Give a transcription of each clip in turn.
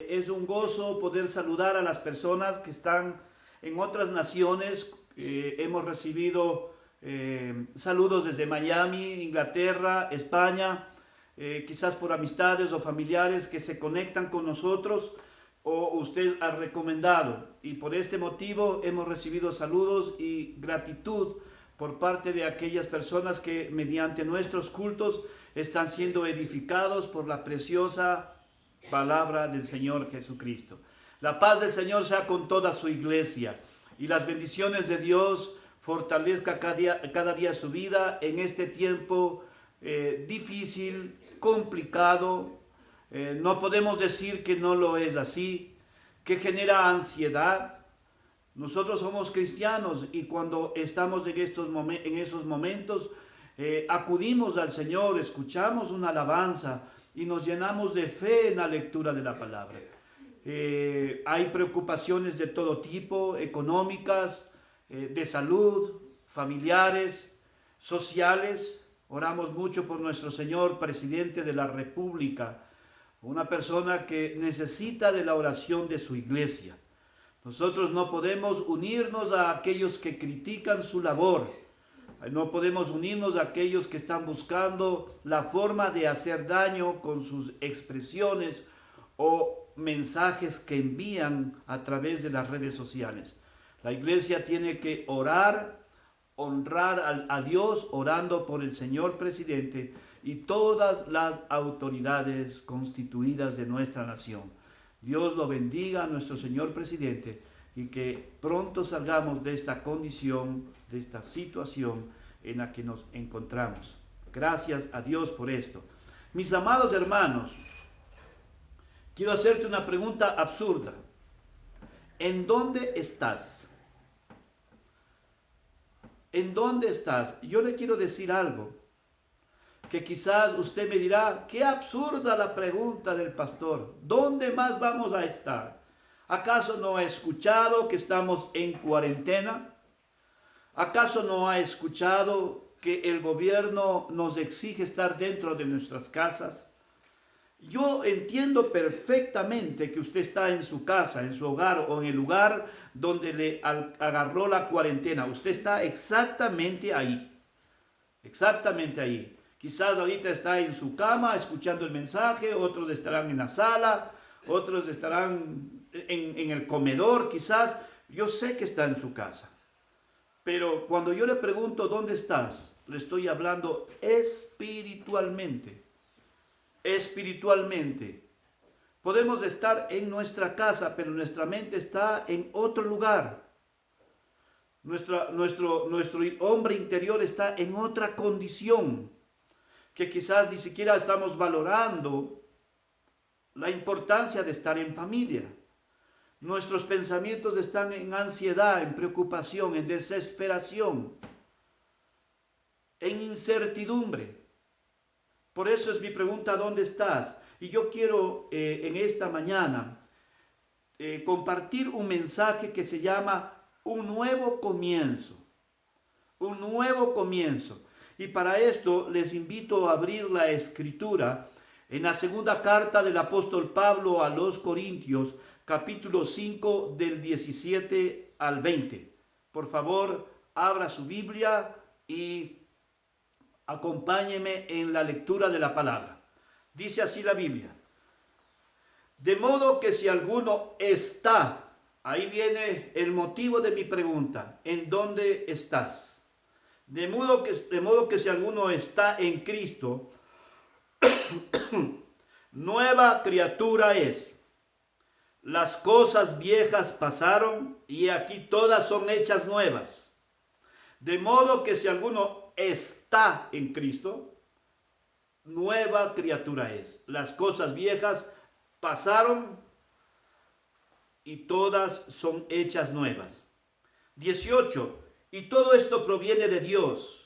Es un gozo poder saludar a las personas que están en otras naciones. Hemos recibido saludos desde Miami, Inglaterra, España, quizás por amistades o familiares que se conectan con nosotros o usted ha recomendado. Y por este motivo hemos recibido saludos y gratitud por parte de aquellas personas que mediante nuestros cultos están siendo edificados por la preciosa palabra del Señor Jesucristo. La paz del Señor sea con toda su iglesia y las bendiciones de Dios fortalezca cada día su vida en este tiempo difícil, complicado. No podemos decir que no lo es así, que genera ansiedad. Nosotros somos cristianos y cuando estamos en esos momentos acudimos al Señor, escuchamos una alabanza y nos llenamos de fe en la lectura de la palabra. Hay preocupaciones de todo tipo, económicas, de salud, familiares, sociales. Oramos mucho por nuestro señor presidente de la República, una persona que necesita de la oración de su iglesia. Nosotros no podemos unirnos a aquellos que critican su labor. No podemos unirnos a aquellos que están buscando la forma de hacer daño con sus expresiones o mensajes que envían a través de las redes sociales. La iglesia tiene que orar, honrar a Dios orando por el señor presidente y todas las autoridades constituidas de nuestra nación. Dios lo bendiga a nuestro señor presidente y que pronto salgamos de esta condición, de esta situación en la que nos encontramos. Gracias a Dios por esto. Mis amados hermanos, quiero hacerte una pregunta absurda. ¿En dónde estás? ¿En dónde estás? Yo le quiero decir algo que quizás usted me dirá, qué absurda la pregunta del pastor. ¿Dónde más vamos a estar? ¿Acaso no ha escuchado que estamos en cuarentena? ¿Acaso no ha escuchado que el gobierno nos exige estar dentro de nuestras casas? Yo entiendo perfectamente que usted está en su casa, en su hogar o en el lugar donde le agarró la cuarentena. Usted está exactamente ahí. Exactamente ahí. Quizás ahorita está en su cama escuchando el mensaje, otros estarán en la sala, otros estarán en el comedor, quizás. Yo sé que está en su casa. Pero cuando yo le pregunto ¿dónde estás? Le estoy hablando espiritualmente. Espiritualmente. Podemos estar en nuestra casa, pero nuestra mente está en otro lugar. Nuestro hombre interior está en otra condición, que quizás ni siquiera estamos valorando la importancia de estar en familia. Nuestros pensamientos están en ansiedad, en preocupación, en desesperación, en incertidumbre. Por eso es mi pregunta, ¿dónde estás? Y yo quiero en esta mañana compartir un mensaje que se llama un nuevo comienzo. Un nuevo comienzo. Y para esto les invito a abrir la escritura en la segunda carta del apóstol Pablo a los Corintios, capítulo 5 del 17 al 20. Por favor, abra su Biblia y acompáñeme en la lectura de la palabra. Dice así la Biblia. De modo que si alguno está, ahí viene el motivo de mi pregunta, ¿en dónde estás? De modo que si alguno está en Cristo, nueva criatura es. Las cosas viejas pasaron y aquí todas son hechas nuevas. De modo que si alguno está en Cristo, nueva criatura es. Las cosas viejas pasaron y todas son hechas nuevas. 18. Y todo esto proviene de Dios.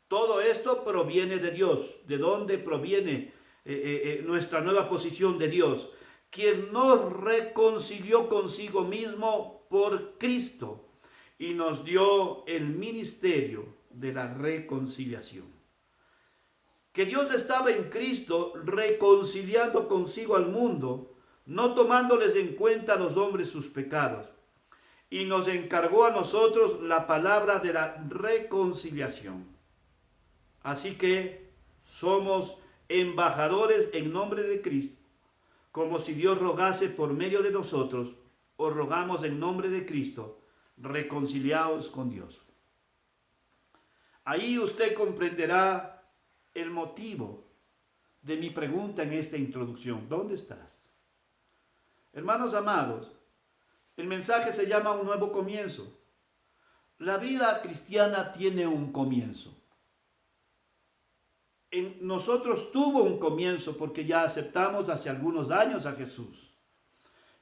Todo esto proviene de Dios. ¿De dónde proviene nuestra nueva posición de Dios? Quien nos reconcilió consigo mismo por Cristo y nos dio el ministerio de la reconciliación. Que Dios estaba en Cristo reconciliando consigo al mundo, no tomándoles en cuenta a los hombres sus pecados, y nos encargó a nosotros la palabra de la reconciliación. Así que somos embajadores en nombre de Cristo, como si Dios rogase por medio de nosotros. Os rogamos en nombre de Cristo, reconciliaos con Dios. Ahí usted comprenderá el motivo de mi pregunta en esta introducción. ¿Dónde estás? Hermanos amados, el mensaje se llama un nuevo comienzo. La vida cristiana tiene un comienzo. En nosotros tuvo un comienzo porque ya aceptamos hace algunos años a Jesús.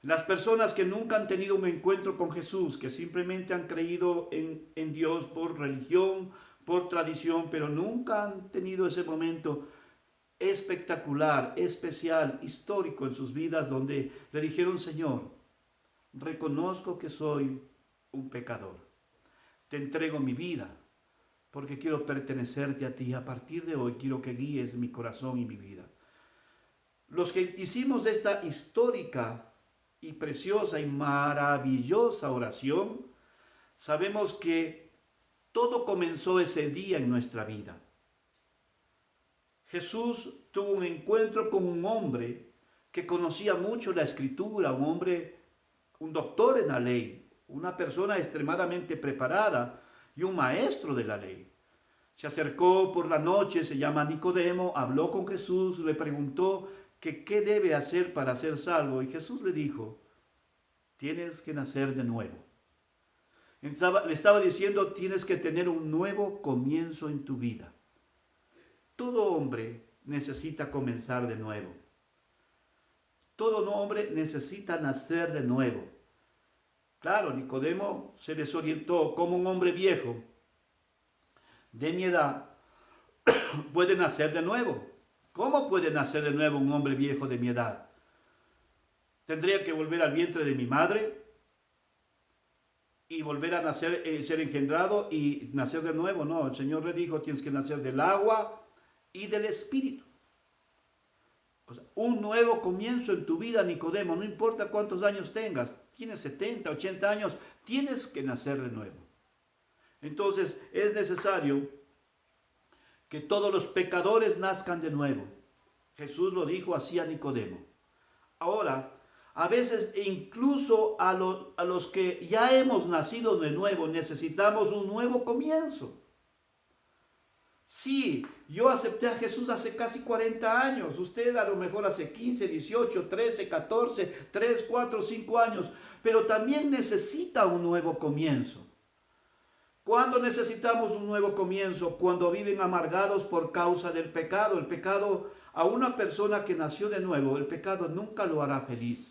Las personas que nunca han tenido un encuentro con Jesús, que simplemente han creído en Dios por religión, por tradición, pero nunca han tenido ese momento espectacular, especial, histórico en sus vidas, donde le dijeron: Señor, reconozco que soy un pecador. Te entrego mi vida, porque quiero pertenecerte a ti. A partir de hoy quiero que guíes mi corazón y mi vida. Los que hicimos esta histórica y preciosa y maravillosa oración, sabemos que todo comenzó ese día en nuestra vida. Jesús tuvo un encuentro con un hombre que conocía mucho la Escritura, un hombre, un doctor en la ley, una persona extremadamente preparada y un maestro de la ley. Se acercó por la noche, se llama Nicodemo, habló con Jesús, le preguntó que qué debe hacer para ser salvo, y Jesús le dijo: tienes que nacer de nuevo. Le estaba diciendo: tienes que tener un nuevo comienzo en tu vida. Todo hombre necesita comenzar de nuevo. Todo hombre necesita nacer de nuevo. Claro, Nicodemo se desorientó. Como un hombre viejo de mi edad puede nacer de nuevo. ¿Cómo puede nacer de nuevo un hombre viejo de mi edad? ¿Tendría que volver al vientre de mi madre y volver a nacer, ser engendrado y nacer de nuevo? No, el Señor le dijo: tienes que nacer del agua y del Espíritu. O sea, un nuevo comienzo en tu vida, Nicodemo. No importa cuántos años tengas, tienes 70, 80 años, tienes que nacer de nuevo. Entonces es necesario que todos los pecadores nazcan de nuevo. Jesús lo dijo así a Nicodemo. Ahora, a veces incluso a los que ya hemos nacido de nuevo, necesitamos un nuevo comienzo. Sí, yo acepté a Jesús hace casi 40 años. Usted a lo mejor hace 15, 18, 13, 14, 3, 4, 5 años. Pero también necesita un nuevo comienzo. ¿Cuándo necesitamos un nuevo comienzo? Cuando viven amargados por causa del pecado. El pecado, a una persona que nació de nuevo, el pecado nunca lo hará feliz.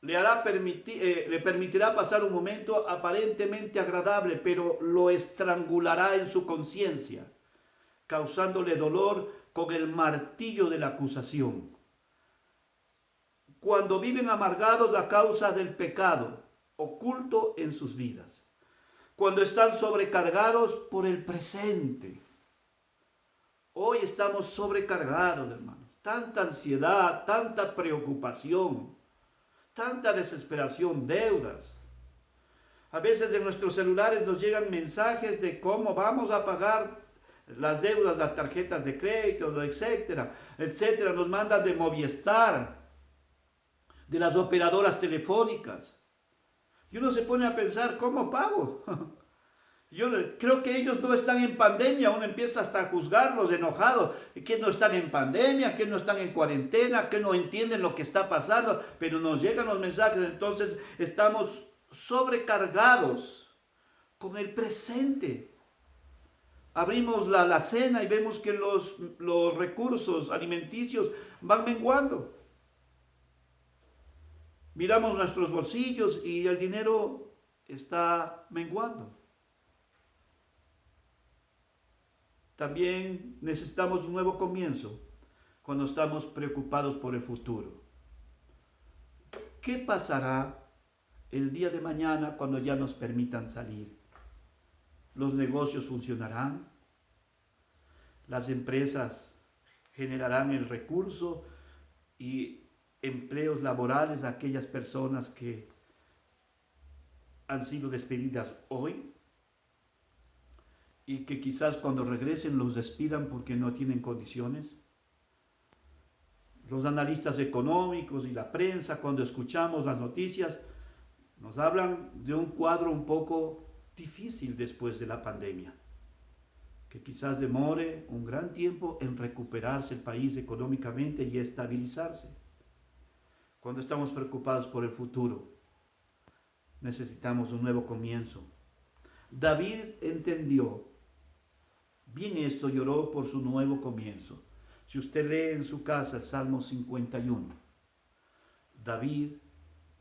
Le permitirá pasar un momento aparentemente agradable, pero lo estrangulará en su conciencia, causándole dolor con el martillo de la acusación. Cuando viven amargados a causa del pecado oculto en sus vidas. Cuando están sobrecargados por el presente. Hoy estamos sobrecargados, hermanos. Tanta ansiedad, tanta preocupación, tanta desesperación, deudas. A veces en nuestros celulares nos llegan mensajes de cómo vamos a pagar las deudas, las tarjetas de crédito, etcétera, etcétera. Nos mandan de Movistar, de las operadoras telefónicas. Y uno se pone a pensar: ¿cómo pago? Yo creo que ellos no están en pandemia. Uno empieza hasta a juzgarlos enojados, que no están en pandemia, que no están en cuarentena, que no entienden lo que está pasando, pero nos llegan los mensajes. Entonces estamos sobrecargados con el presente. Abrimos la alacena y vemos que los recursos alimenticios van menguando. Miramos nuestros bolsillos y el dinero está menguando. También necesitamos un nuevo comienzo cuando estamos preocupados por el futuro. ¿Qué pasará el día de mañana cuando ya nos permitan salir? ¿Los negocios funcionarán? ¿Las empresas generarán el recurso y empleos laborales a aquellas personas que han sido despedidas hoy y que quizás cuando regresen los despidan porque no tienen condiciones. Los analistas económicos y la prensa, cuando escuchamos las noticias, nos hablan de un cuadro un poco difícil después de la pandemia, que quizás demore un gran tiempo en recuperarse el país económicamente y estabilizarse. Cuando estamos preocupados por el futuro, necesitamos un nuevo comienzo. David entendió bien esto, lloró por su nuevo comienzo. Si usted lee en su casa el Salmo 51, David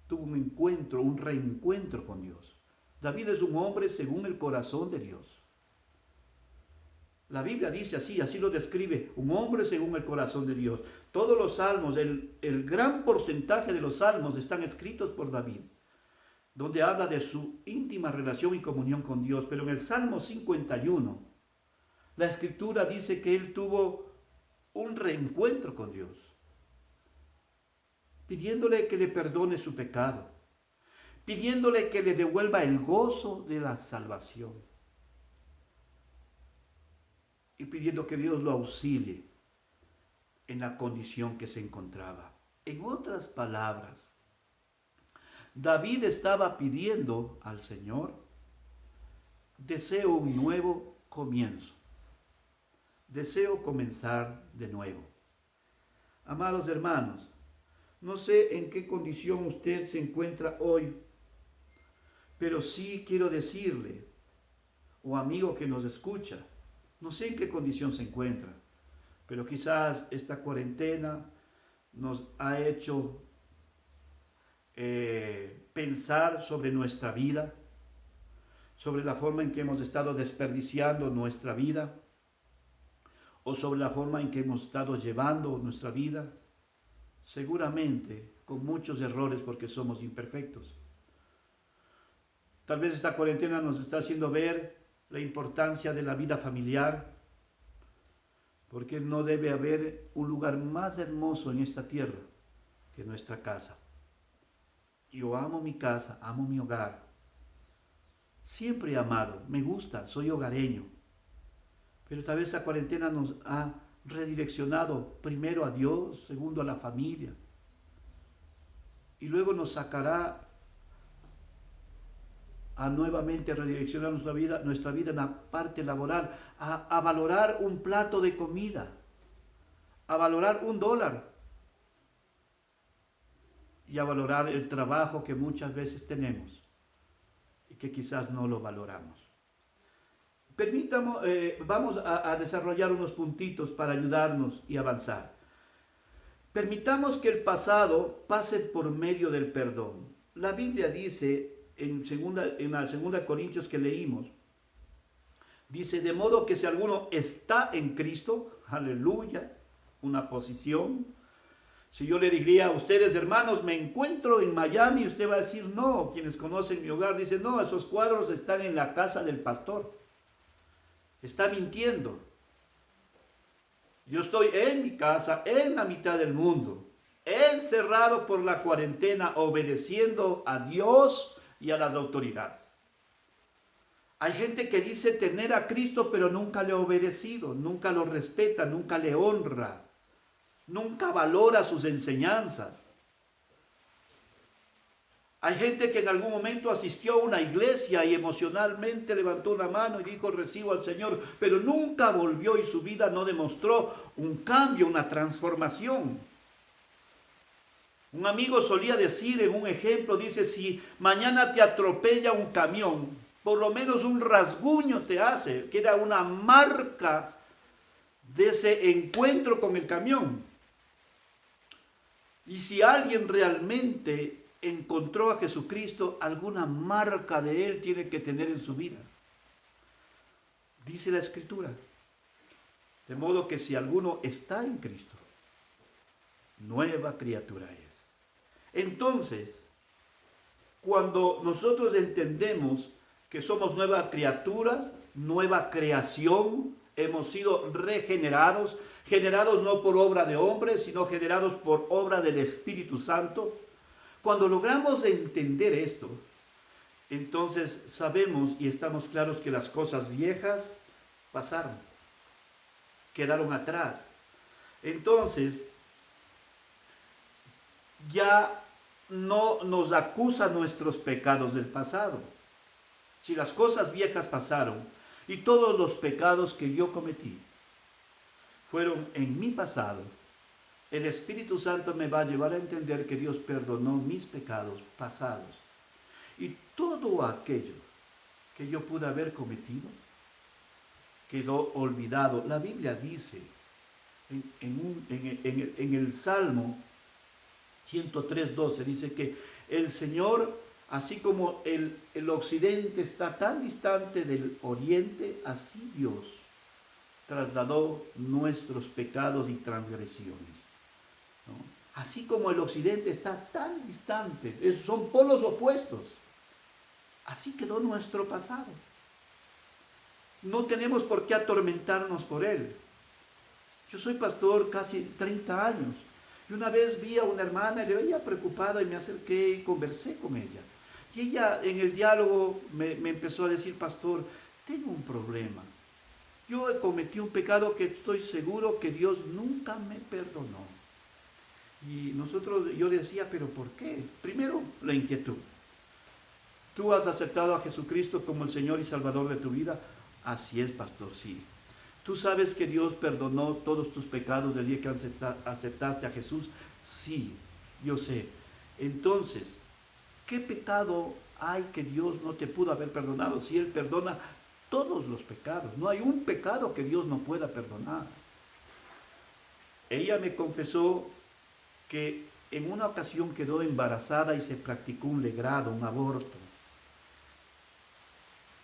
tuvo un encuentro, un reencuentro con Dios. David es un hombre según el corazón de Dios. La Biblia dice así lo describe, un hombre según el corazón de Dios. Todos los salmos, el gran porcentaje de los salmos están escritos por David, donde habla de su íntima relación y comunión con Dios. Pero en el Salmo 51, la Escritura dice que él tuvo un reencuentro con Dios, pidiéndole que le perdone su pecado, pidiéndole que le devuelva el gozo de la salvación y pidiendo que Dios lo auxilie en la condición que se encontraba. En otras palabras, David estaba pidiendo al Señor, deseo un nuevo comienzo, deseo comenzar de nuevo. Amados hermanos, no sé en qué condición usted se encuentra hoy, pero sí quiero decirle, o amigo que nos escucha, no sé en qué condición se encuentra, pero quizás esta cuarentena nos ha hecho pensar sobre nuestra vida, sobre la forma en que hemos estado desperdiciando nuestra vida, o sobre la forma en que hemos estado llevando nuestra vida, seguramente con muchos errores porque somos imperfectos. Tal vez esta cuarentena nos está haciendo ver la importancia de la vida familiar, porque no debe haber un lugar más hermoso en esta tierra que nuestra casa. Yo amo mi casa, amo mi hogar. Siempre he amado, me gusta, soy hogareño. Pero tal vez la cuarentena nos ha redireccionado primero a Dios, segundo a la familia. Y luego nos sacará a nuevamente redireccionar nuestra vida en la parte laboral, a valorar un plato de comida, a valorar $1 y a valorar el trabajo que muchas veces tenemos y que quizás no lo valoramos. Vamos a desarrollar unos puntitos para ayudarnos y avanzar. Permitamos que el pasado pase por medio del perdón. La Biblia dice en la segunda Corintios que leímos, dice, de modo que si alguno está en Cristo, aleluya, una posición. Si yo le diría a ustedes, hermanos, me encuentro en Miami, usted va a decir, no. Quienes conocen mi hogar dicen, no, esos cuadros están en la casa del pastor. Está mintiendo. Yo estoy en mi casa, en la mitad del mundo, encerrado por la cuarentena, obedeciendo a Dios y a las autoridades. Hay gente que dice tener a Cristo, pero nunca le ha obedecido, nunca lo respeta, nunca le honra, nunca valora sus enseñanzas. Hay gente que en algún momento asistió a una iglesia y emocionalmente levantó una mano y dijo, recibo al Señor, pero nunca volvió y su vida no demostró un cambio, una transformación. Un amigo solía decir en un ejemplo, dice, si mañana te atropella un camión, por lo menos un rasguño te hace, queda una marca de ese encuentro con el camión. Y si alguien realmente encontró a Jesucristo, alguna marca de Él tiene que tener en su vida. Dice la Escritura. De modo que si alguno está en Cristo, nueva criatura es. Entonces, cuando nosotros entendemos que somos nuevas criaturas, nueva creación Hemos sido regenerados, generados no por obra de hombres, sino generados por obra del Espíritu Santo. Cuando logramos entender esto, entonces sabemos y estamos claros que las cosas viejas pasaron, quedaron atrás. Entonces, ya no nos acusan nuestros pecados del pasado. Si las cosas viejas pasaron y todos los pecados que yo cometí fueron en mi pasado, el Espíritu Santo me va a llevar a entender que Dios perdonó mis pecados pasados. Y todo aquello que yo pude haber cometido quedó olvidado. La Biblia dice en el Salmo 103:12, dice que el Señor, así como el occidente está tan distante del oriente, así Dios trasladó nuestros pecados y transgresiones, ¿no? Así como el occidente está tan distante, son polos opuestos, así quedó nuestro pasado. No tenemos por qué atormentarnos por él. Yo soy pastor casi 30 años. Y una vez vi a una hermana y le veía preocupada y me acerqué y conversé con ella. Y ella en el diálogo me empezó a decir: pastor, tengo un problema. Yo cometí un pecado que estoy seguro que Dios nunca me perdonó. Y yo le decía: ¿pero por qué? Primero, la inquietud. ¿Tú has aceptado a Jesucristo como el Señor y Salvador de tu vida? Así es, pastor, sí. ¿Tú sabes que Dios perdonó todos tus pecados el día que aceptaste a Jesús? Sí, yo sé. Entonces, ¿qué pecado hay que Dios no te pudo haber perdonado si Él perdona todos los pecados? No hay un pecado que Dios no pueda perdonar. Ella me confesó que en una ocasión quedó embarazada y se practicó un legrado, un aborto.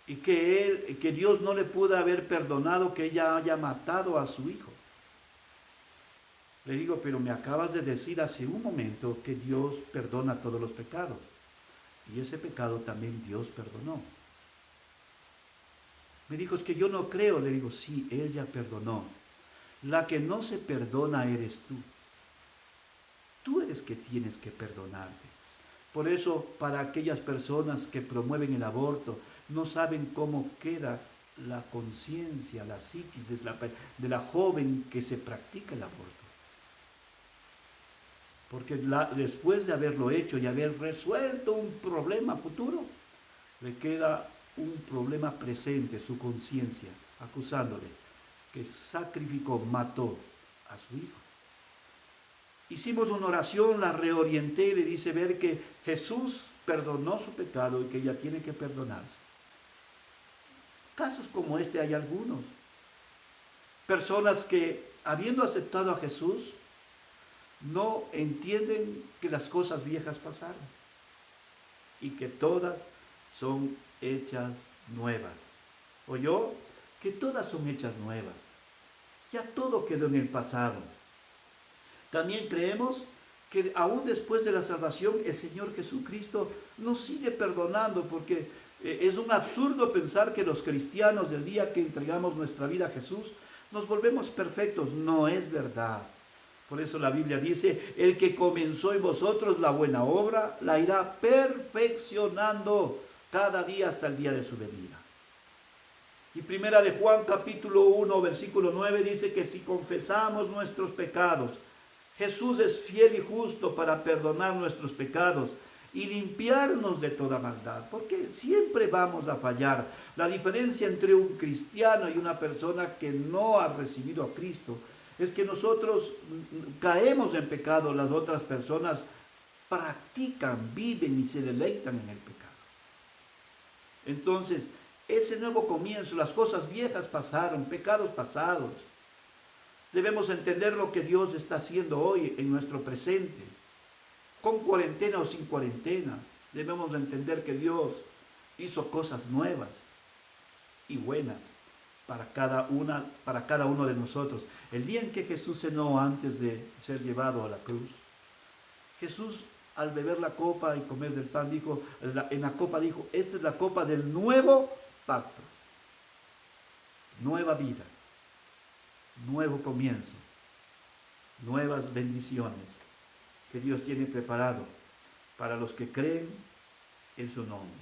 Y que Dios no le pudo haber perdonado que ella haya matado a su hijo. Le digo: pero me acabas de decir hace un momento que Dios perdona todos los pecados. Y ese pecado también Dios perdonó. Me dijo: es que yo no creo. Le digo: sí, Él ya perdonó. La que no se perdona eres tú. Tú eres que tienes que perdonarte. Por eso, para aquellas personas que promueven el aborto, no saben cómo queda la conciencia, la psiquis de la joven que se practica el aborto. Porque después de haberlo hecho y haber resuelto un problema futuro, le queda un problema presente, su conciencia, acusándole que sacrificó, mató a su hijo. Hicimos una oración, la reorienté y le dice ver que Jesús perdonó su pecado y que ella tiene que perdonarse. Casos como este hay algunos. Personas que, habiendo aceptado a Jesús, no entienden que las cosas viejas pasaron y que todas son hechas nuevas. ¿Oyó? Que todas son hechas nuevas. Ya todo quedó en el pasado. También creemos que aún después de la salvación el Señor Jesucristo nos sigue perdonando, porque es un absurdo pensar que los cristianos, del día que entregamos nuestra vida a Jesús, nos volvemos perfectos. No es verdad. Por eso la Biblia dice: el que comenzó en vosotros la buena obra, la irá perfeccionando cada día hasta el día de su venida. Y primera de Juan capítulo 1 versículo 9 dice que si confesamos nuestros pecados, Jesús es fiel y justo para perdonar nuestros pecados y limpiarnos de toda maldad, porque siempre vamos a fallar. La diferencia entre un cristiano y una persona que no ha recibido a Cristo es que nosotros caemos en pecado, las otras personas practican, viven y se deleitan en el pecado. Entonces, ese nuevo comienzo, las cosas viejas pasaron, pecados pasados. Debemos entender lo que Dios está haciendo hoy en nuestro presente. Con cuarentena o sin cuarentena, debemos entender que Dios hizo cosas nuevas y buenas para cada uno de nosotros. El día en que Jesús cenó antes de ser llevado a la cruz, Jesús, al beber la copa y comer del pan, en la copa dijo: esta es la copa del nuevo pacto, nueva vida. nuevo comienzo, nuevas bendiciones que Dios tiene preparado para los que creen en su nombre.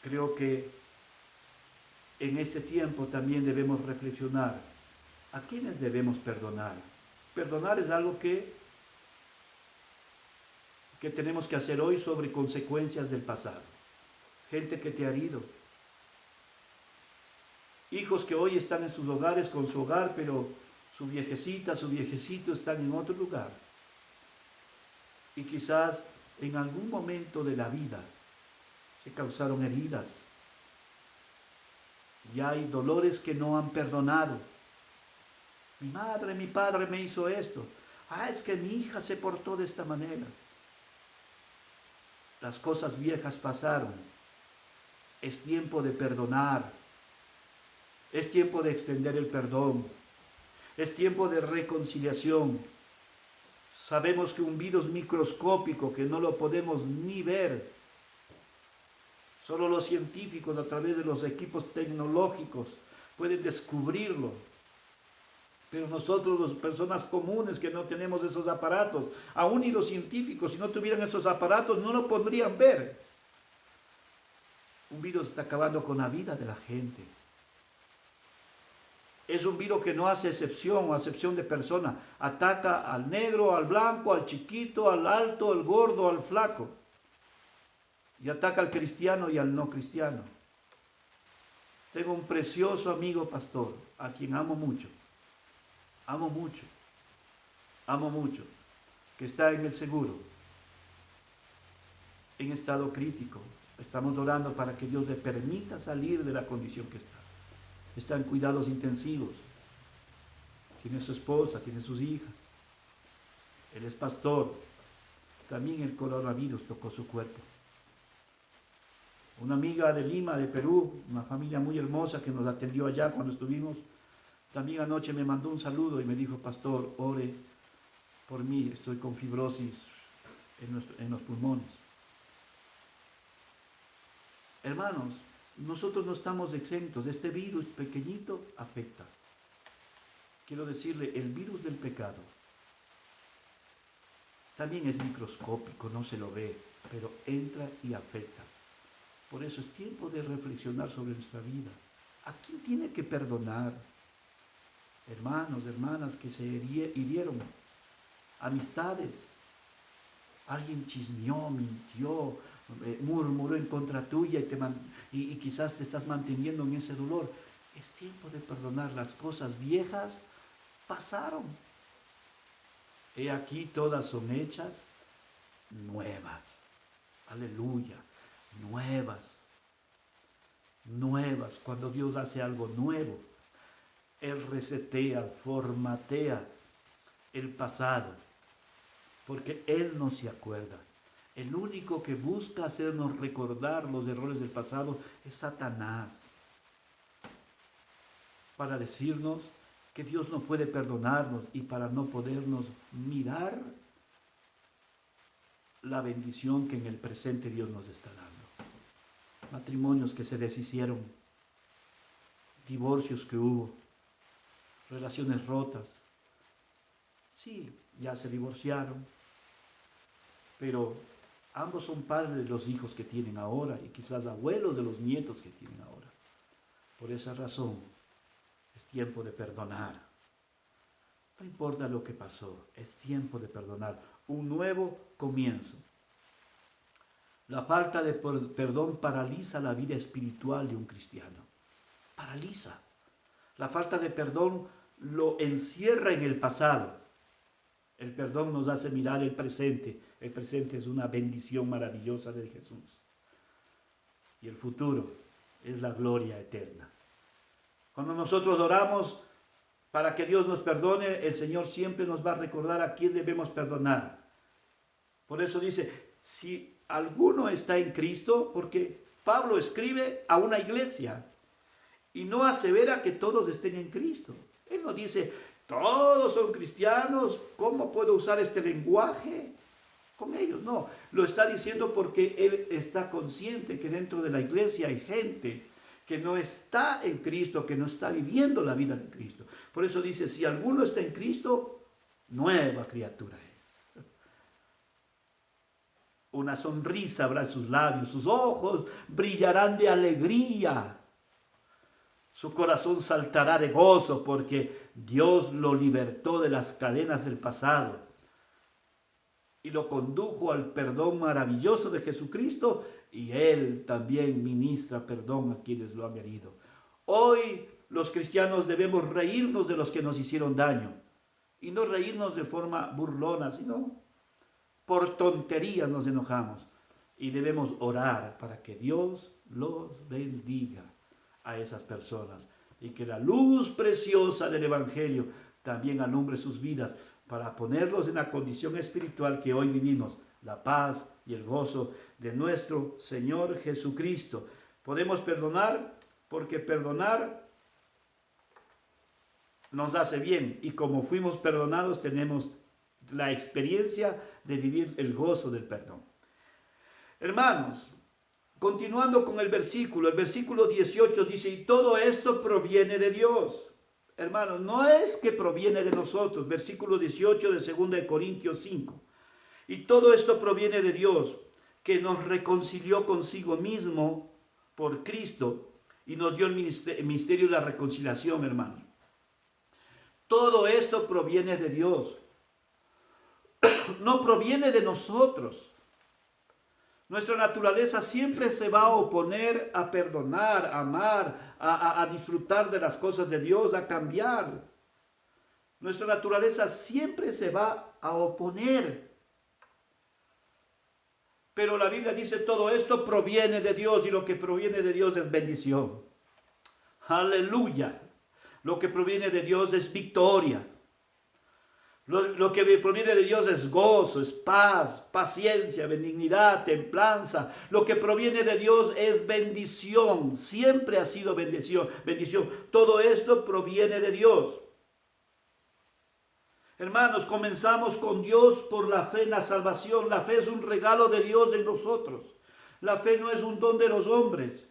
Creo que en este tiempo también debemos reflexionar a quiénes debemos perdonar. Perdonar es algo que tenemos que hacer hoy sobre consecuencias del pasado. Gente que te ha herido. Hijos que hoy están en sus hogares con su hogar, pero su viejecita, su viejecito están en otro lugar. Y quizás en algún momento de la vida se causaron heridas. Y hay dolores que no han perdonado. Mi madre, mi padre me hizo esto. Es que mi hija se portó de esta manera. Las cosas viejas pasaron. Es tiempo de perdonar. Es tiempo de extender el perdón. Es tiempo de reconciliación. Sabemos que un virus microscópico que no lo podemos ni ver, solo los científicos a través de los equipos tecnológicos pueden descubrirlo. Pero nosotros, las personas comunes que no tenemos esos aparatos, aún y los científicos, si no tuvieran esos aparatos, no lo podrían ver. Un virus está acabando con la vida de la gente. Es un virus que no hace acepción de persona. Ataca al negro, al blanco, al chiquito, al alto, al gordo, al flaco. Y ataca al cristiano y al no cristiano. Tengo un precioso amigo pastor, a quien amo mucho. Amo mucho, que está en el seguro, en estado crítico. Estamos orando para que Dios le permita salir de la condición que está. Está en cuidados intensivos. Tiene su esposa, tiene sus hijas. Él es pastor. También el coronavirus tocó su cuerpo. Una amiga de Lima, de Perú, una familia muy hermosa que nos atendió allá cuando estuvimos, también anoche me mandó un saludo y me dijo: pastor, ore por mí, estoy con fibrosis en los pulmones. Hermanos, nosotros no estamos exentos. Este virus pequeñito afecta. Quiero decirle, el virus del pecado también es microscópico, no se lo ve, pero entra y afecta. Por eso es tiempo de reflexionar sobre nuestra vida. ¿A quién tiene que perdonar? Hermanos, hermanas que se hirieron, amistades. Alguien chismeó, mintió, murmuró en contra tuya y quizás te estás manteniendo en ese dolor. Es tiempo de perdonar. Las cosas viejas pasaron. He aquí, todas son hechas nuevas. Aleluya. Nuevas. Nuevas. Cuando Dios hace algo nuevo, Él resetea, formatea el pasado, porque Él no se acuerda. El único que busca hacernos recordar los errores del pasado es Satanás, para decirnos que Dios no puede perdonarnos y para no podernos mirar la bendición que en el presente Dios nos está dando. Matrimonios que se deshicieron, divorcios que hubo, relaciones rotas. Sí, ya se divorciaron, pero ambos son padres de los hijos que tienen ahora y quizás abuelos de los nietos que tienen ahora. Por esa razón, es tiempo de perdonar. No importa lo que pasó, es tiempo de perdonar. Un nuevo comienzo. La falta de perdón paraliza la vida espiritual de un cristiano. Paraliza. La falta de perdón lo encierra en el pasado. El perdón nos hace mirar el presente. El presente es una bendición maravillosa de Jesús. Y el futuro es la gloria eterna. Cuando nosotros oramos para que Dios nos perdone, el Señor siempre nos va a recordar a quién debemos perdonar. Por eso dice, si alguno está en Cristo, porque Pablo escribe a una iglesia y no asevera que todos estén en Cristo. Él no dice, todos son cristianos, ¿cómo puedo usar este lenguaje con ellos? No, lo está diciendo porque él está consciente que dentro de la iglesia hay gente que no está en Cristo, que no está viviendo la vida de Cristo. Por eso dice, si alguno está en Cristo, nueva criatura es. Una sonrisa habrá en sus labios, sus ojos brillarán de alegría. Su corazón saltará de gozo porque Dios lo libertó de las cadenas del pasado y lo condujo al perdón maravilloso de Jesucristo, y Él también ministra perdón a quienes lo han herido. Hoy los cristianos debemos reírnos de los que nos hicieron daño, y no reírnos de forma burlona, sino por tonterías nos enojamos, y debemos orar para que Dios los bendiga a esas personas, y que la luz preciosa del Evangelio también alumbre sus vidas, para ponerlos en la condición espiritual que hoy vivimos, la paz y el gozo de nuestro Señor Jesucristo. Podemos perdonar porque perdonar nos hace bien, y como fuimos perdonados tenemos la experiencia de vivir el gozo del perdón. Hermanos, continuando con el versículo 18 dice, y todo esto proviene de Dios. Hermanos, no es que proviene de nosotros. Versículo 18 de 2 Corintios 5. Y todo esto proviene de Dios, que nos reconcilió consigo mismo por Cristo y nos dio el ministerio de la reconciliación, hermanos. Todo esto proviene de Dios. No proviene de nosotros. Nuestra naturaleza siempre se va a oponer a perdonar, a amar, a disfrutar de las cosas de Dios, a cambiar. Nuestra naturaleza siempre se va a oponer. Pero la Biblia dice, todo esto proviene de Dios, y lo que proviene de Dios es bendición. Aleluya. Lo que proviene de Dios es victoria. Lo que proviene de Dios es gozo, es paz, paciencia, benignidad, templanza. Lo que proviene de Dios es bendición. Siempre ha sido bendición. Todo esto proviene de Dios. Hermanos, comenzamos con Dios por la fe en la salvación. La fe es un regalo de Dios en nosotros. La fe no es un don de los hombres.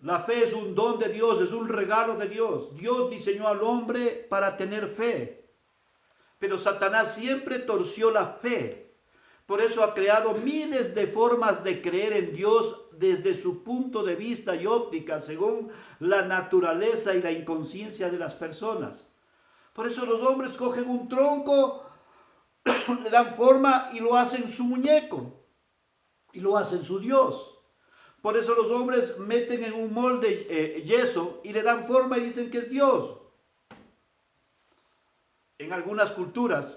La fe es un don de Dios, es un regalo de Dios. Dios diseñó al hombre para tener fe. Pero Satanás siempre torció la fe. Por eso ha creado miles de formas de creer en Dios desde su punto de vista y óptica, según la naturaleza y la inconsciencia de las personas. Por eso los hombres cogen un tronco, le dan forma y lo hacen su muñeco. Y lo hacen su Dios. Por eso los hombres meten en un molde yeso y le dan forma y dicen que es Dios. En algunas culturas,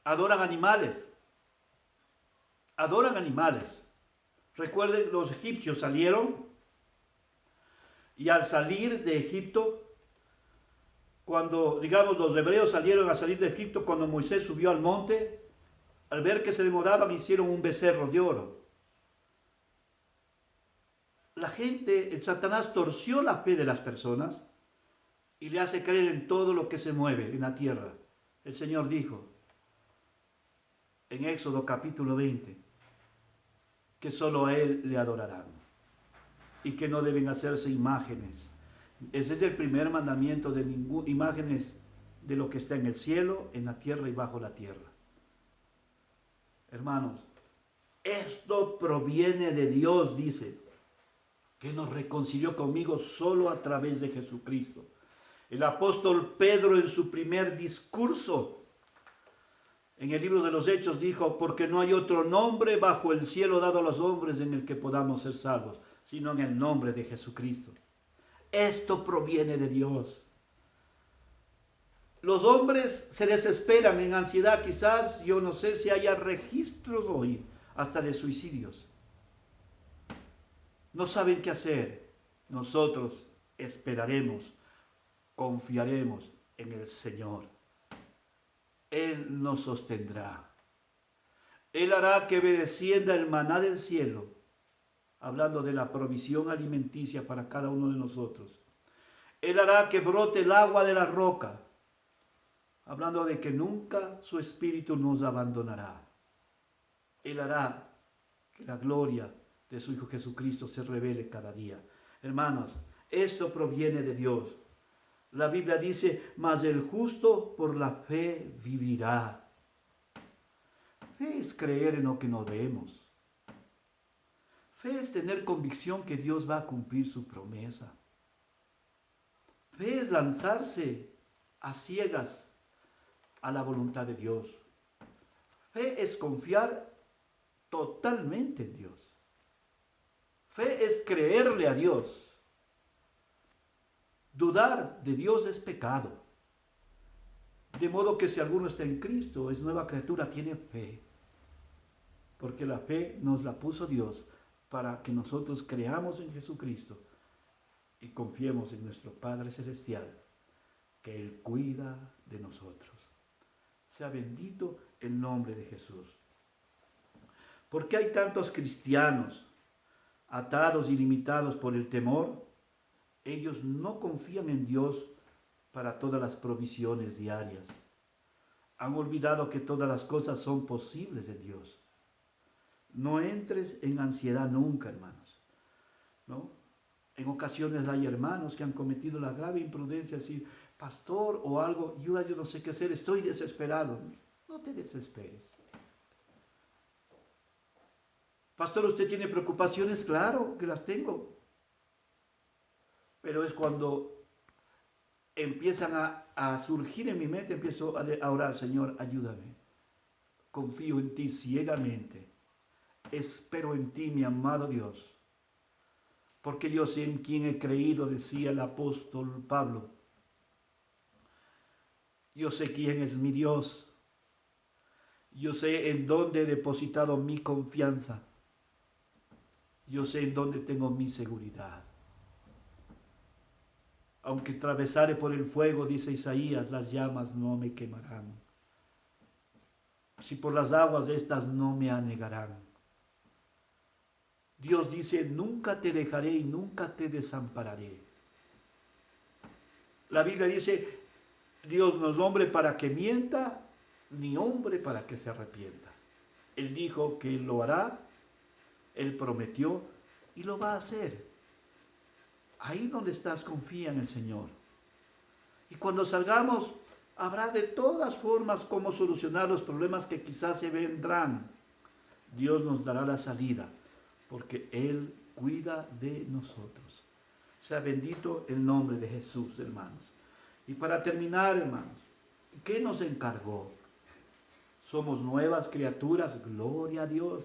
adoran animales. Recuerden, los egipcios salieron, y al salir de Egipto, cuando, digamos, los hebreos salieron a salir de Egipto, cuando Moisés subió al monte, al ver que se demoraban, hicieron un becerro de oro. La gente, el Satanás torció la fe de las personas y le hace creer en todo lo que se mueve en la tierra. El Señor dijo en Éxodo capítulo 20 que solo a Él le adorarán y que no deben hacerse imágenes. Ese es el primer mandamiento, de ningún imágenes de lo que está en el cielo, en la tierra y bajo la tierra. Hermanos, esto proviene de Dios, dice, que nos reconcilió conmigo solo a través de Jesucristo. El apóstol Pedro, en su primer discurso en el libro de los Hechos, dijo, porque no hay otro nombre bajo el cielo dado a los hombres en el que podamos ser salvos, sino en el nombre de Jesucristo. Esto proviene de Dios. Los hombres se desesperan en ansiedad. Quizás, yo no sé si haya registros hoy hasta de suicidios. No saben qué hacer. Nosotros esperaremos, confiaremos en el Señor. Él nos sostendrá. Él hará que descienda el maná del cielo, hablando de la provisión alimenticia para cada uno de nosotros. Él hará que brote el agua de la roca, hablando de que nunca su espíritu nos abandonará. Él hará que la gloria de su Hijo Jesucristo se revele cada día. Hermanos, esto proviene de Dios. La Biblia dice, mas el justo por la fe vivirá. Fe es creer en lo que no vemos. Fe es tener convicción que Dios va a cumplir su promesa. Fe es lanzarse a ciegas a la voluntad de Dios. Fe es confiar totalmente en Dios. Fe es creerle a Dios. Dudar de Dios es pecado. De modo que si alguno está en Cristo, es nueva criatura, tiene fe. Porque la fe nos la puso Dios para que nosotros creamos en Jesucristo y confiemos en nuestro Padre Celestial, que Él cuida de nosotros. Sea bendito el nombre de Jesús. ¿Por qué hay tantos cristianos atados y limitados por el temor? Ellos no confían en Dios para todas las provisiones diarias. Han olvidado que todas las cosas son posibles en Dios. No entres en ansiedad nunca, hermanos, ¿no? En ocasiones hay hermanos que han cometido la grave imprudencia de decir, pastor o algo, yo no sé qué hacer, estoy desesperado. No te desesperes. Pastor, ¿usted tiene preocupaciones? Claro que las tengo. Pero es cuando empiezan a surgir en mi mente, empiezo a orar, Señor, ayúdame. Confío en ti ciegamente. Espero en ti, mi amado Dios. Porque yo sé en quién he creído, decía el apóstol Pablo. Yo sé quién es mi Dios. Yo sé en dónde he depositado mi confianza. Yo sé en dónde tengo mi seguridad. Aunque atravesare por el fuego, dice Isaías, las llamas no me quemarán. Si por las aguas estas no me anegarán. Dios dice, nunca te dejaré y nunca te desampararé. La Biblia dice, Dios no es hombre para que mienta, ni hombre para que se arrepienta. Él dijo que Él lo hará, Él prometió y lo va a hacer. Ahí donde estás, confía en el Señor. Y cuando salgamos, habrá de todas formas cómo solucionar los problemas que quizás se vendrán. Dios nos dará la salida, porque Él cuida de nosotros. Sea bendito el nombre de Jesús, hermanos. Y para terminar, hermanos, ¿qué nos encargó? Somos nuevas criaturas, gloria a Dios.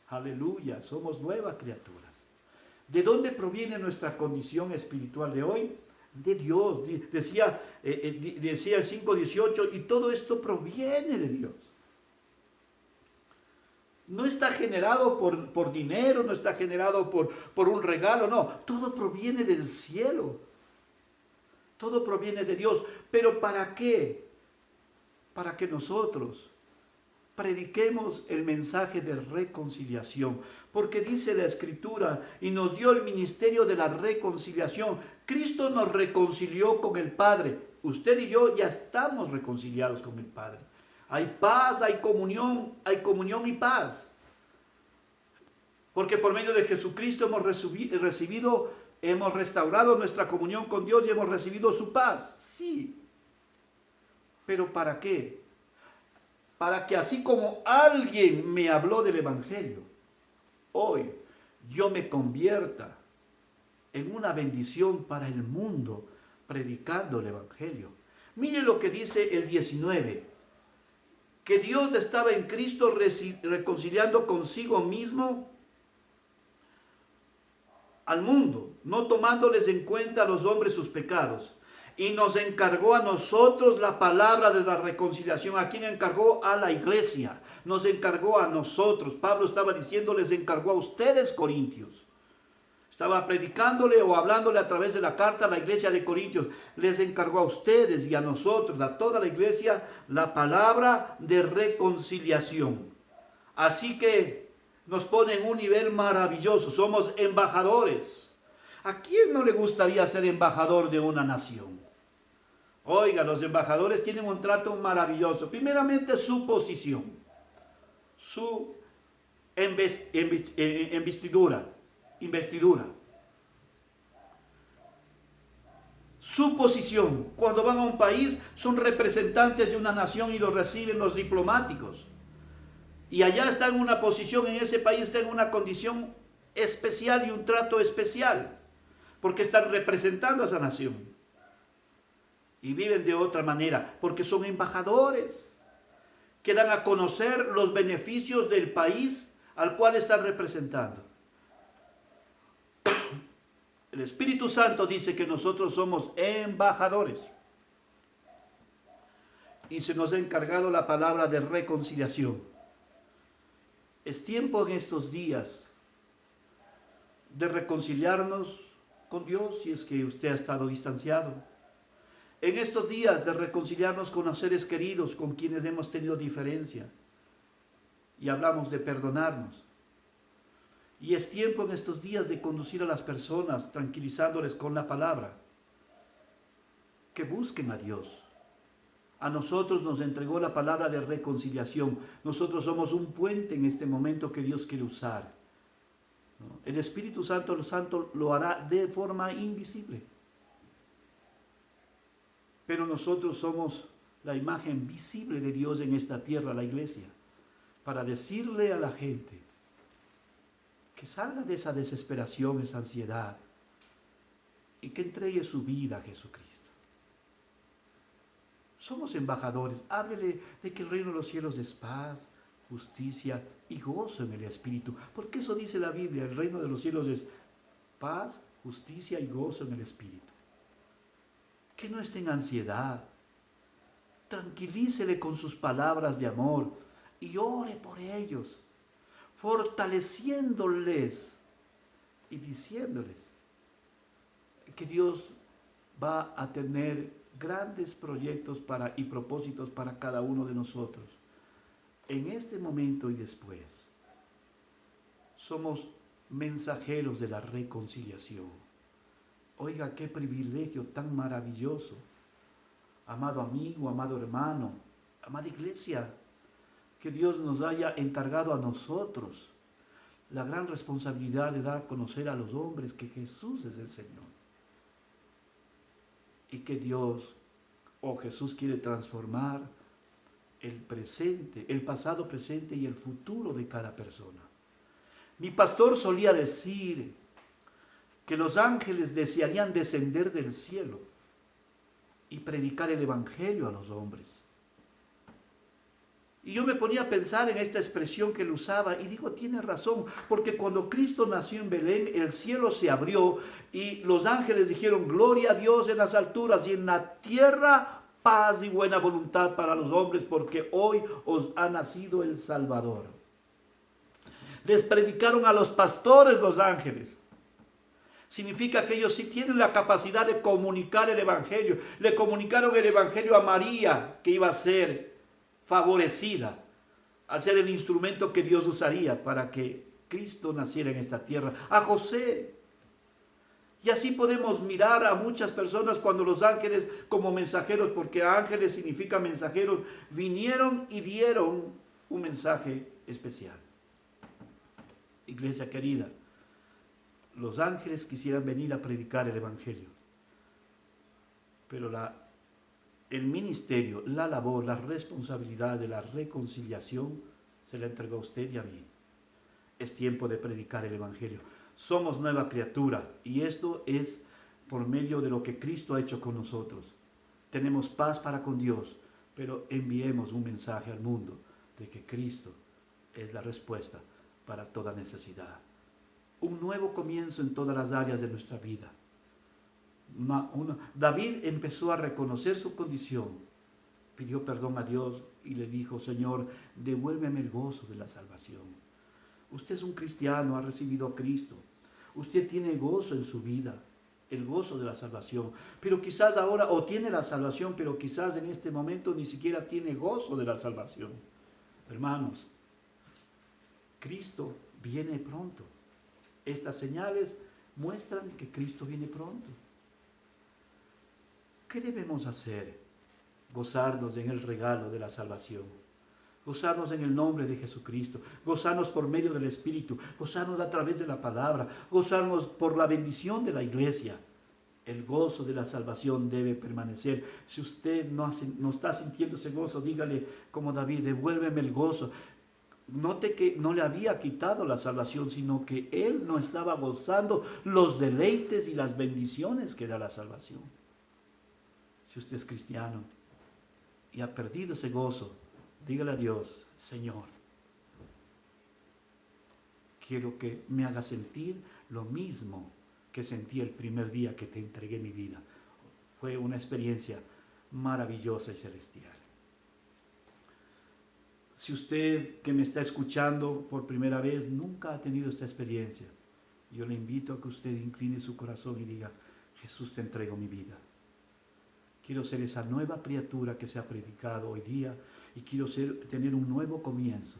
Aleluya, somos nuevas criaturas. ¿De dónde proviene nuestra condición espiritual de hoy? De Dios. Decía el 5:18, y todo esto proviene de Dios. No está generado por dinero, no está generado por un regalo, no. Todo proviene del cielo. Todo proviene de Dios. ¿Pero para qué? Para que nosotros prediquemos el mensaje de reconciliación, porque dice la Escritura, y nos dio el ministerio de la reconciliación. Cristo nos reconcilió con el Padre. Usted y yo ya estamos reconciliados con el Padre. Hay paz, hay comunión y paz. Porque por medio de Jesucristo hemos restaurado nuestra comunión con Dios y hemos recibido su paz. Sí. ¿Pero para qué? Para que así como alguien me habló del Evangelio, hoy yo me convierta en una bendición para el mundo predicando el Evangelio. Mire lo que dice el 19, que Dios estaba en Cristo reconciliando consigo mismo al mundo, no tomándoles en cuenta a los hombres sus pecados. Y nos encargó a nosotros la palabra de la reconciliación. ¿A quién encargó? A la iglesia. Nos encargó a nosotros. Pablo estaba diciendo, les encargó a ustedes, corintios. Estaba predicándole o hablándole a través de la carta a la iglesia de Corintios. Les encargó a ustedes y a nosotros, a toda la iglesia, la palabra de reconciliación. Así que nos pone en un nivel maravilloso. Somos embajadores. ¿A quién no le gustaría ser embajador de una nación? Oiga, los embajadores tienen un trato maravilloso. Primeramente, su posición. su investidura. Su posición. Cuando van a un país, son representantes de una nación y los reciben los diplomáticos. Y allá están en una posición, en ese país están en una condición especial y un trato especial, porque están representando a esa nación. Y viven de otra manera, porque son embajadores que dan a conocer los beneficios del país al cual están representando. El Espíritu Santo dice que nosotros somos embajadores. Y se nos ha encargado la palabra de reconciliación. Es tiempo en estos días de reconciliarnos con Dios si es que usted ha estado distanciado. En estos días de reconciliarnos con los seres queridos con quienes hemos tenido diferencia. Y hablamos de perdonarnos. Y es tiempo en estos días de conducir a las personas tranquilizándoles con la palabra. Que busquen a Dios. A nosotros nos entregó la palabra de reconciliación. Nosotros somos un puente en este momento que Dios quiere usar. El Espíritu Santo lo hará de forma invisible. Pero nosotros somos la imagen visible de Dios en esta tierra, la iglesia, para decirle a la gente que salga de esa desesperación, esa ansiedad, y que entregue su vida a Jesucristo. Somos embajadores. Háblele de que el reino de los cielos es paz, justicia y gozo en el Espíritu. Porque eso dice la Biblia, el reino de los cielos es paz, justicia y gozo en el Espíritu. Que no esté en ansiedad. Tranquilícele con sus palabras de amor y ore por ellos, fortaleciéndoles y diciéndoles que Dios va a tener grandes proyectos y propósitos para cada uno de nosotros. En este momento y después, somos mensajeros de la reconciliación. Oiga, qué privilegio tan maravilloso. Amado amigo, amado hermano, amada iglesia, que Dios nos haya encargado a nosotros la gran responsabilidad de dar a conocer a los hombres que Jesús es el Señor. Y que Dios, Jesús quiere transformar el presente, el pasado, presente y el futuro de cada persona. Mi pastor solía decir que los ángeles desearían descender del cielo y predicar el evangelio a los hombres. Y yo me ponía a pensar en esta expresión que él usaba y digo, tiene razón, porque cuando Cristo nació en Belén, el cielo se abrió y los ángeles dijeron, gloria a Dios en las alturas y en la tierra paz y buena voluntad para los hombres, porque hoy os ha nacido el Salvador. Les predicaron a los pastores los ángeles. Significa que ellos sí tienen la capacidad de comunicar el evangelio. Le comunicaron el evangelio a María, que iba a ser favorecida a ser el instrumento que Dios usaría para que Cristo naciera en esta tierra, a José. Y así podemos mirar a muchas personas cuando los ángeles como mensajeros, porque ángeles significa mensajeros, vinieron y dieron un mensaje especial. Iglesia querida, los ángeles quisieran venir a predicar el evangelio, pero el ministerio, la labor, la responsabilidad de la reconciliación se la entregó a usted y a mí. Es tiempo de predicar el evangelio. Somos nueva criatura y esto es por medio de lo que Cristo ha hecho con nosotros. Tenemos paz para con Dios, pero enviemos un mensaje al mundo de que Cristo es la respuesta para toda necesidad. Un nuevo comienzo en todas las áreas de nuestra vida. David empezó a reconocer su condición, pidió perdón a Dios y le dijo, Señor, devuélveme el gozo de la salvación. Usted es un cristiano, ha recibido a Cristo, usted tiene gozo en su vida, el gozo de la salvación, pero quizás ahora, o tiene la salvación, pero quizás en este momento ni siquiera tiene gozo de la salvación. Hermanos, Cristo viene pronto. Estas señales muestran que Cristo viene pronto. ¿Qué debemos hacer? Gozarnos en el regalo de la salvación. Gozarnos en el nombre de Jesucristo, gozarnos por medio del Espíritu, gozarnos a través de la palabra, gozarnos por la bendición de la iglesia. El gozo de la salvación debe permanecer. Si usted no está sintiendo ese gozo, dígale como David, devuélveme el gozo. Note que no le había quitado la salvación, sino que él no estaba gozando los deleites y las bendiciones que da la salvación. Si usted es cristiano y ha perdido ese gozo, dígale a Dios, Señor, quiero que me haga sentir lo mismo que sentí el primer día que te entregué mi vida. Fue una experiencia maravillosa y celestial. Si usted que me está escuchando por primera vez nunca ha tenido esta experiencia, yo le invito a que usted incline su corazón y diga, Jesús, te entrego mi vida. Quiero ser esa nueva criatura que se ha predicado hoy día y quiero tener un nuevo comienzo.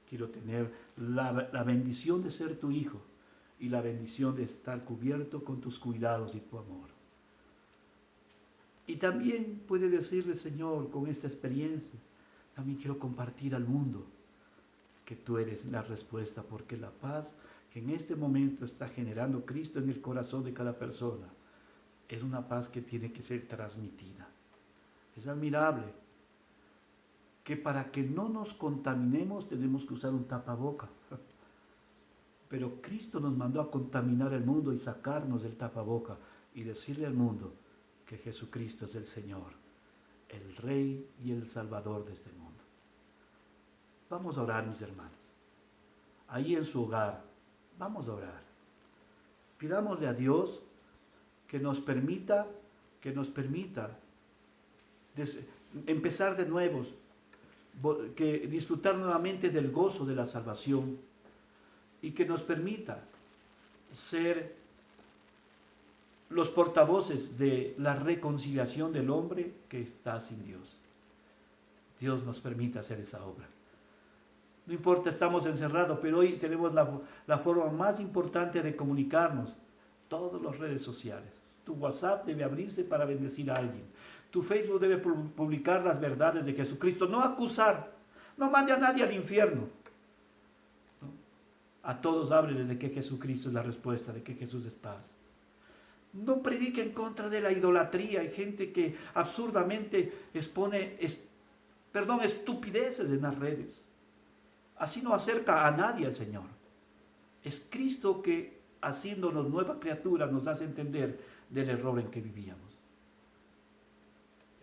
Quiero tener la bendición de ser tu hijo y la bendición de estar cubierto con tus cuidados y tu amor. Y también puede decirle, Señor, con esta experiencia, también quiero compartir al mundo que tú eres la respuesta, porque la paz que en este momento está generando Cristo en el corazón de cada persona es una paz que tiene que ser transmitida. Es admirable que para que no nos contaminemos tenemos que usar un tapaboca. Pero Cristo nos mandó a contaminar el mundo y sacarnos del tapaboca y decirle al mundo que Jesucristo es el Señor, el Rey y el Salvador de este mundo. Vamos a orar, mis hermanos. Ahí en su hogar, vamos a orar. Pidámosle a Dios que nos permita empezar de nuevo, que disfrutar nuevamente del gozo de la salvación y que nos permita ser los portavoces de la reconciliación del hombre que está sin Dios. Dios nos permite hacer esa obra. No importa, estamos encerrados, pero hoy tenemos la forma más importante de comunicarnos. Todas las redes sociales. Tu WhatsApp debe abrirse para bendecir a alguien. Tu Facebook debe publicar las verdades de Jesucristo. No acusar. No mande a nadie al infierno. ¿No? A todos háblenles de que Jesucristo es la respuesta, de que Jesús es paz. No predique en contra de la idolatría. Hay gente que absurdamente expone estupideces en las redes. Así no acerca a nadie al Señor. Es Cristo que, haciéndonos nueva criatura, nos hace entender del error en que vivíamos.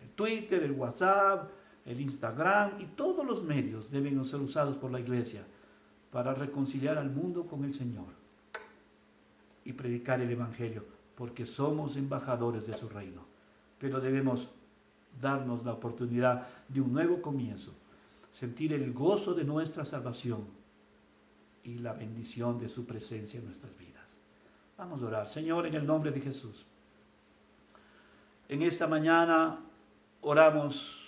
El Twitter, el WhatsApp, el Instagram y todos los medios deben ser usados por la iglesia para reconciliar al mundo con el Señor y predicar el Evangelio, porque somos embajadores de su reino. Pero debemos darnos la oportunidad de un nuevo comienzo, sentir el gozo de nuestra salvación y la bendición de su presencia en nuestras vidas. Vamos a orar. Señor, en el nombre de Jesús, en esta mañana oramos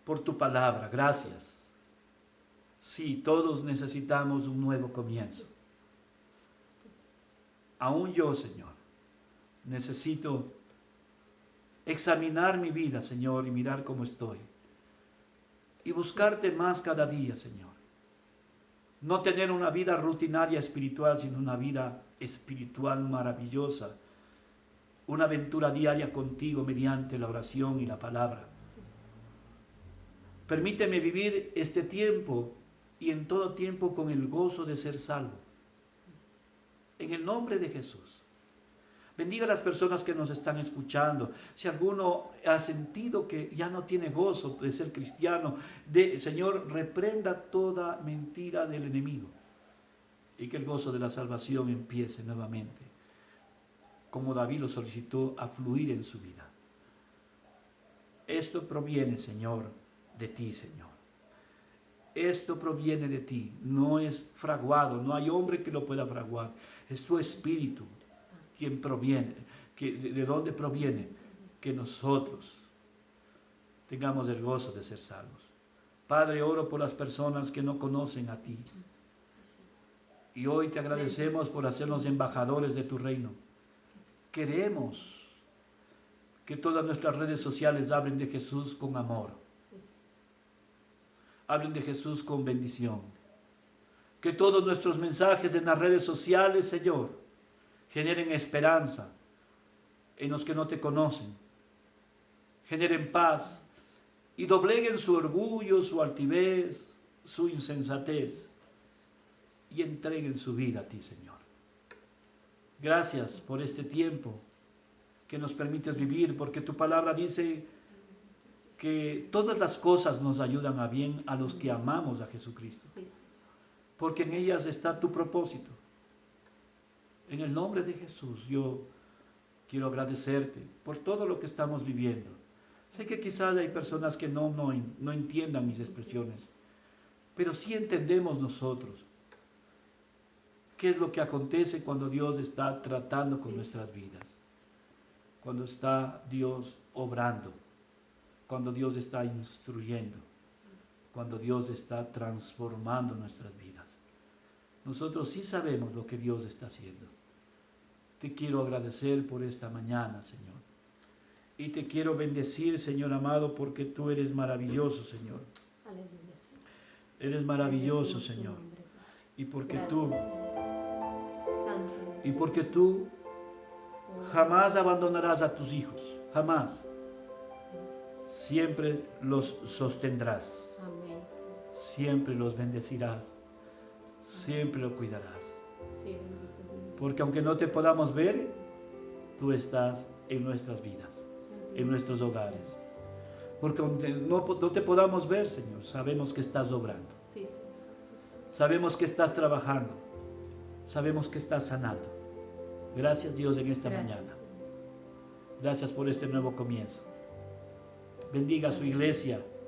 por tu palabra. Gracias. Sí, todos necesitamos un nuevo comienzo. Aún yo, Señor, necesito examinar mi vida, Señor, y mirar cómo estoy. Y buscarte más cada día, Señor. No tener una vida rutinaria espiritual, sino una vida espiritual maravillosa. Una aventura diaria contigo mediante la oración y la palabra. Permíteme vivir este tiempo y en todo tiempo con el gozo de ser salvo. En el nombre de Jesús. Bendiga a las personas que nos están escuchando. Si alguno ha sentido que ya no tiene gozo de ser cristiano, Señor, reprenda toda mentira del enemigo. Y que el gozo de la salvación empiece nuevamente, como David lo solicitó, a fluir en su vida. Esto proviene, Señor, de ti, Señor. Esto proviene de ti. No es fraguado. No hay hombre que lo pueda fraguar. Es tu Espíritu quien proviene. ¿De dónde proviene? Que nosotros tengamos el gozo de ser salvos. Padre, oro por las personas que no conocen a ti. Y hoy te agradecemos por hacernos embajadores de tu reino. Queremos que todas nuestras redes sociales hablen de Jesús con amor. hablen de Jesús con bendición. Que todos nuestros mensajes en las redes sociales, Señor, generen esperanza en los que no te conocen. Generen paz y dobleguen su orgullo, su altivez, su insensatez y entreguen su vida a ti, Señor. Gracias por este tiempo que nos permites vivir, porque tu palabra dice que todas las cosas nos ayudan a bien a los que amamos a Jesucristo, porque en ellas está tu propósito. En el nombre de Jesús yo quiero agradecerte por todo lo que estamos viviendo. Sé que quizás hay personas que no entiendan mis expresiones, pero sí entendemos nosotros qué es lo que acontece cuando Dios está tratando con nuestras vidas, cuando está Dios obrando, cuando Dios está instruyendo, cuando Dios está transformando nuestras vidas. Nosotros sí sabemos lo que Dios está haciendo. Te quiero agradecer por esta mañana, Señor. Y te quiero bendecir, Señor amado, porque tú eres maravilloso, Señor. Aleluya, Señor. Eres maravilloso, Señor. Y porque tú, y porque tú jamás abandonarás a tus hijos, jamás. Siempre los sostendrás. Amén. Siempre los bendecirás. Siempre los cuidarás. Sí, bendito Dios. Porque aunque no te podamos ver, tú estás en nuestras vidas, en nuestros hogares. Porque aunque no te podamos ver, Señor, sabemos que estás obrando. Sí, Señor. Sabemos que estás trabajando. Sabemos que estás sanando. Gracias, Dios, en esta mañana. Señor. Gracias por este nuevo comienzo. Bendiga a su iglesia.